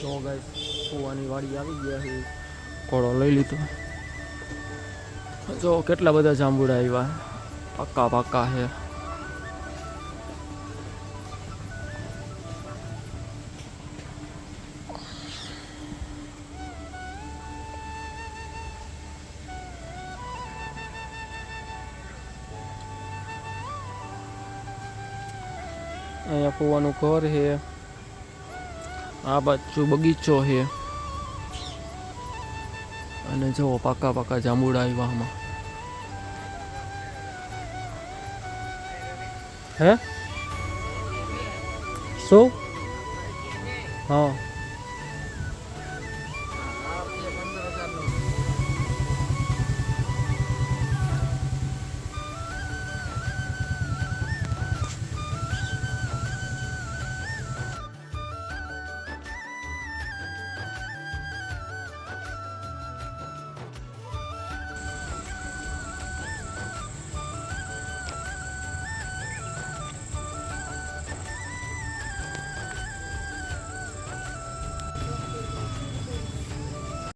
જો ગાઈસ કુવાની વાડી આવી ગયા છે, કોળો લઈ લીધો. જો કેટલા બધા જાંબુડા આવ્યા, પાકા પાકા છે. અહીંયા કુવાનું ઘર છે, આ બાજુ બગીચો છે, અને જો પાકા પાકા જાંબુડા આવ્યા આમાં. હે શું? હા